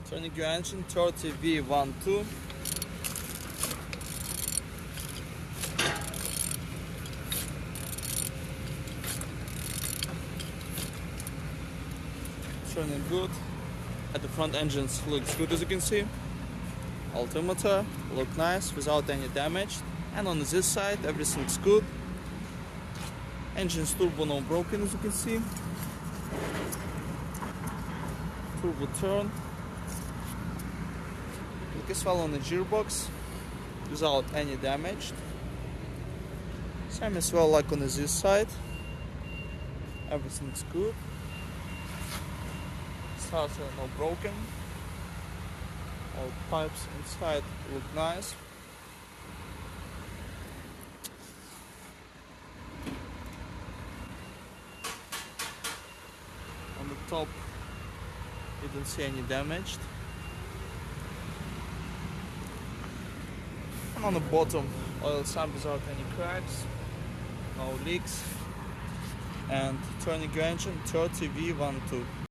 Turning your engine 30 V12. Turning good. At the front engines looks good, as you can see. Altimeter look nice without any damage. And on this side everything's good. Engine's turbo no broken, as you can see. Turbo turn. Look as well on the gearbox without any damage. Same as well like on this side. Everything's good. Starter no broken. All pipes inside look nice. On the top you don't see any damage. And on the bottom, oil sump without any cracks, no leaks. And turning your engine 30 V12.